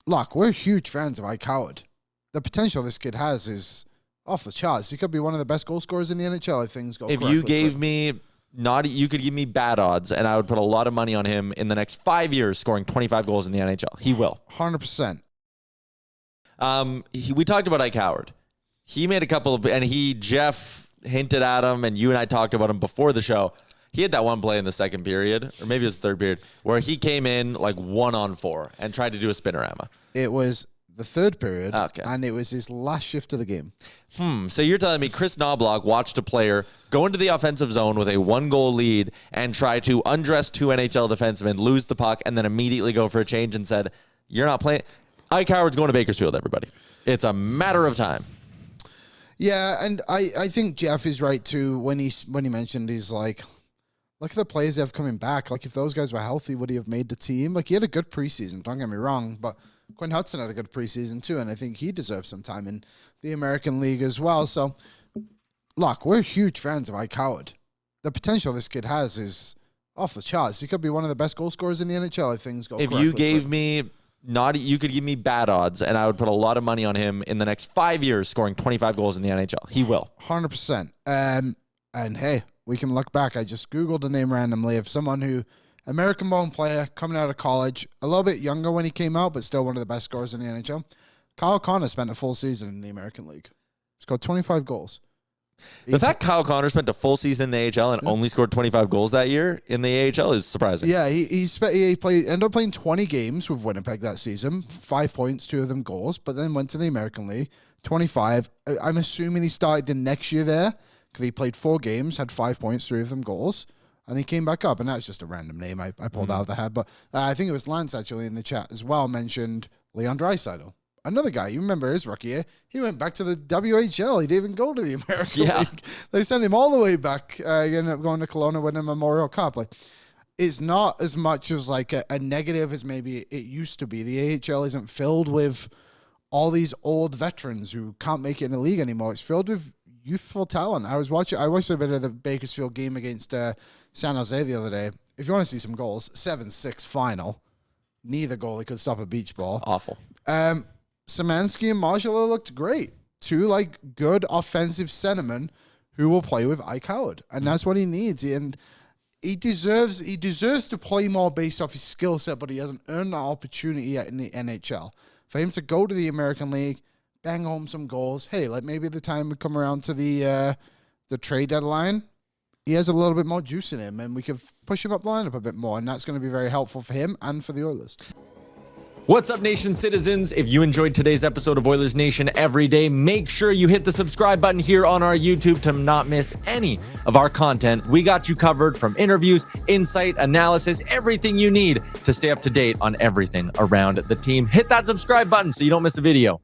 look, we're huge fans of Ike Howard. The potential this kid has is off the charts. He could be one of the best goal scorers in the NHL if things go If you gave me you could give me bad odds, and I would put a lot of money on him in the next 5 years scoring 25 goals in the NHL. He will. 100%. We talked about Ike Howard. He made a couple of, and Jeff hinted at him, and you and I talked about him before the show. He had that one play in the second period, or maybe it was the third period, where he came in like 1-on-4 and tried to do a spinorama. It was the third period, okay, and it was his last shift of the game. So you're telling me Chris Knobloch watched a player go into the offensive zone with a 1-goal lead and try to undress 2 NHL defensemen, lose the puck, and then immediately go for a change and said, you're not playing. Ike Howard's going to Bakersfield, everybody. It's a matter of time. Yeah, and I think Jeff is right too when he mentioned he's like, look at the players they have coming back. Like, if those guys were healthy, would he have made the team? Like, he had a good preseason, don't get me wrong, but Quinn Hudson had a good preseason too, and I think he deserves some time in the American League as well. So, look, we're huge fans of Ike Howard. The potential this kid has is off the charts. He could be one of the best goal scorers in the NHL if things go correctly. If you gave me you could give me bad odds, and I would put a lot of money on him in the next 5 years scoring 25 goals in the NHL. He will. 100%. And hey, we can look back. I just Googled the name randomly of someone who, American-born player, coming out of college, a little bit younger when he came out, but still one of the best scorers in the NHL. Kyle Connor spent a full season in the American League. Scored 25 goals. The fact Kyle Connor spent a full season in the AHL and only scored 25 goals that year in the AHL is surprising. Yeah, he ended up playing 20 games with Winnipeg that season, 5 points, 2 of them goals, but then went to the American League, 25. I'm assuming he started the next year there because he played 4 games, had 5 points, 3 of them goals, and he came back up. And that's just a random name I pulled out of the head. But I think it was Lance actually in the chat as well mentioned Leon Draisaitl. Another guy, you remember his rookie year, he went back to the WHL. He didn't even go to the American League. They sent him all the way back. He ended up going to Kelowna, winning a Memorial Cup. Like, it's not as much as like a negative as maybe it used to be. The AHL isn't filled with all these old veterans who can't make it in the league anymore. It's filled with youthful talent. I watched a bit of the Bakersfield game against San Jose the other day. If you want to see some goals, 7-6 final. Neither goalie could stop a beach ball. Awful. Szymanski and Marshall looked great. 2 like good offensive centermen who will play with Ike Howard, and that's what he needs. And he deserves to play more based off his skill set, but he hasn't earned that opportunity yet in the NHL. For him to go to the American League, bang home some goals. Hey, like maybe the time we come around to the trade deadline, he has a little bit more juice in him, and we could push him up the lineup a bit more, and that's going to be very helpful for him and for the Oilers. What's up, Nation citizens? If you enjoyed today's episode of Oilers Nation Every Day, make sure you hit the subscribe button here on our YouTube to not miss any of our content. We got you covered from interviews, insight, analysis, everything you need to stay up to date on everything around the team. Hit that subscribe button so you don't miss a video.